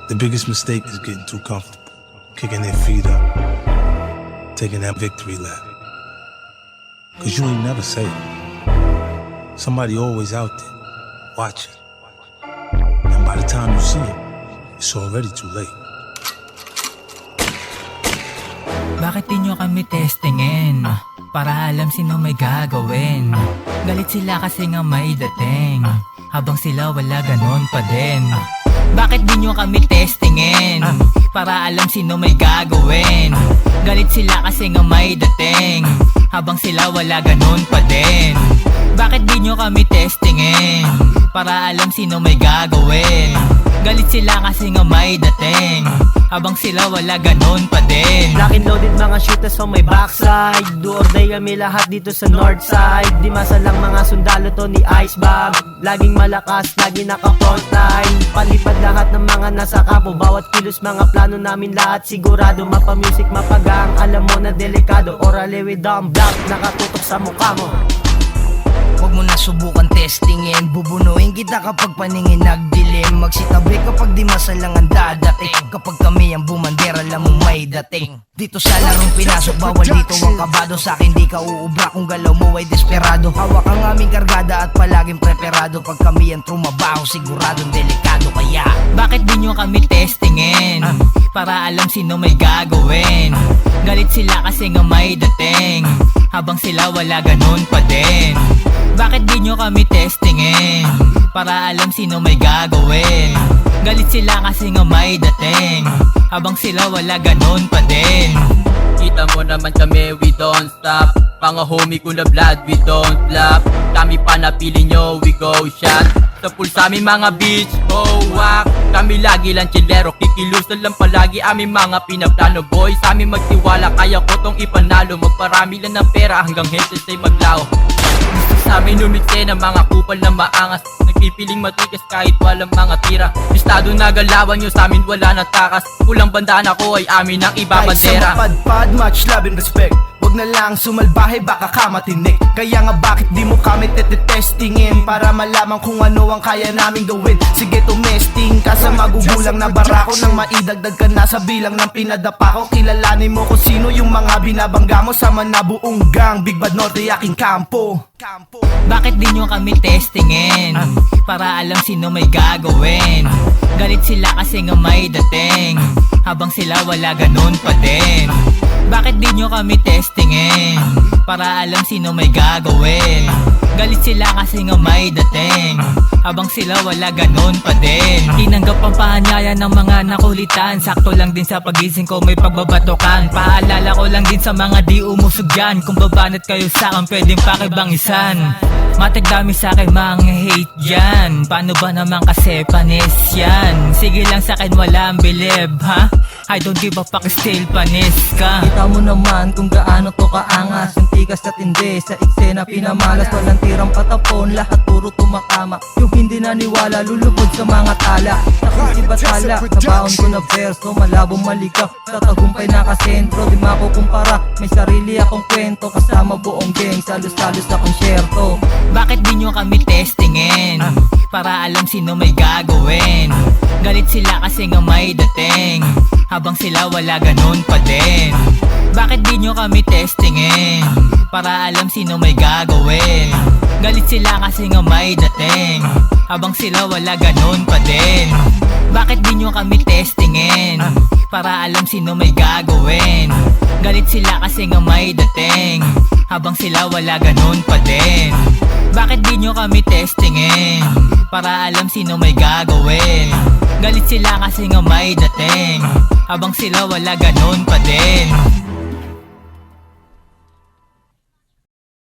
The biggest mistake is getting too comfortable, kicking their feet up, taking that victory lap. Cause you ain't never safe. Somebody always out there, watching. And by the time you see it, it's already too late. Bakit di nyo kami testingin? Para alam sino may gagawin. Galit sila kasi nga may dating, habang sila wala ganon pa din. Bakit di nyo kami testingin? Para alam sino may gagawin. Galit sila kasi nga may dating, habang sila wala ganon pa din. Bakit di nyo kami testingin? Para alam sino may gagawin. Galit sila kasi nga may dating, habang sila wala ganon pa din. Lock and loaded mga shooters on may backside. Do or die kami lahat dito sa north side. Di masalang mga sundalo to ni Icebag. Laging malakas, lagi naka frontline. Palipad lahat ng mga nasa kapo. Bawat kilos mga plano namin lahat sigurado. Mapamusic, mapagang, alam mo na delikado. Orale with dumb block, nakatutok sa mukha mo. Huwag mo na subukan testingin. Bubunuin kita kapag paningin nagdilim. Magsitabi kapag di masalang ang dadating. Kapag kami ang bumandera, alam mo may dating. Dito sa larong pinasok, bawal dito ang kabado. Sa akin di ka uubra kung galaw mo ay desperado. Hawak ang aming kargada at palaging preparado. Pag kami ang trumabaho, siguradong delikado. Kaya bakit di nyo kami testingin? Para alam sino may gagawin. Galit sila kasi nga may dating, habang sila wala ganon pa din. Bakit di nyo kami testingin? Para alam sino may gagawin. Galit sila kasi nga may dating, habang sila wala ganon pa din. Kita mo naman kami, we don't stop. Mga homie ko na blood, we don't flop. Kami pa napili nyo, we go shot. Sa pool sa aming mga beach, oh wak. Kami lagi lang chillero, kikilos na lang palagi aming mga pinaplano. Boy, sa amin magtiwala, kaya ko tong ipanalo. Magparami lang ng pera hanggang heads ay maglaw. Gusto sa amin umikse ng mga kupal na maangas. Nagpipiling matikas kahit walang mga tira. Estado na galawan nyo, sa amin wala na takas. Kulang bandana ko ay amin ang iba bandera. Kahit sa mapadpad, much love and respect. Huwag na lang sumalbahe, baka ka matinik. Kaya nga bakit di mo kami testingin? Para malaman kung ano ang kaya naming gawin. Sige tumesting ka sa magugulang na barako. Nang maidagdag ka na sa bilang ng pinadapa ko. Kilalanin mo kung sino yung mga binabangga mo. Sama na buong gang, Big Bad Norte aking kampo. Bakit di nyo kami testingin? Para alam sino may gagawin. Galit sila kasi nga may dating, habang sila wala ganon pa din. Bakit di nyo kami testingin? Para alam sino may gagawin. Galit sila kasi nga may dating, habang sila wala ganon pa din. Tinanggap ang paanyaya ng mga nakulitan. Sakto lang din sa pagising ko may pagbabatokan. Paalala ko lang din sa mga di umusog dyan. Kung babanat kayo sa akin pwedeng pakibangisan. Matig dami sa akin mga hate dyan. Paano ba naman kasi panis yan? Sige lang sa akin walang believe ha. I don't give a fuck, still panis ka. kita mo naman kung gaano to kaangas. Yung tigas at hindi sa eksena pinamalas. Walang tirang patapon, lahat puro tumakama. Yung hindi naniwala, lulubog sa mga tala. Nakusi batala, sa baon ko na verso. Malabong malikap, sa tagumpay nakasentro. Di makukumpara, may sarili akong kwento. Kasama buong gang, salos-salos sa konsyerto. Bakit di nyo kami testingin? Para alam sino may gagawin. Galit sila kasi nga may dating, habang sila wala ganon pa din. Bakit di nyo kami testingin? Para alam sino may gagawin. Galit sila kasi nga may dating, habang sila wala ganon pa din. Bakit di nyo kami testingin? Para alam sino may gagawin. Galit sila kasi nga may dating, habang sila wala ganon pa din. Bakit di nyo kami testingin? Para alam sino may gagawin. Galit sila kasi nga may dating, habang sila wala ganon pa din.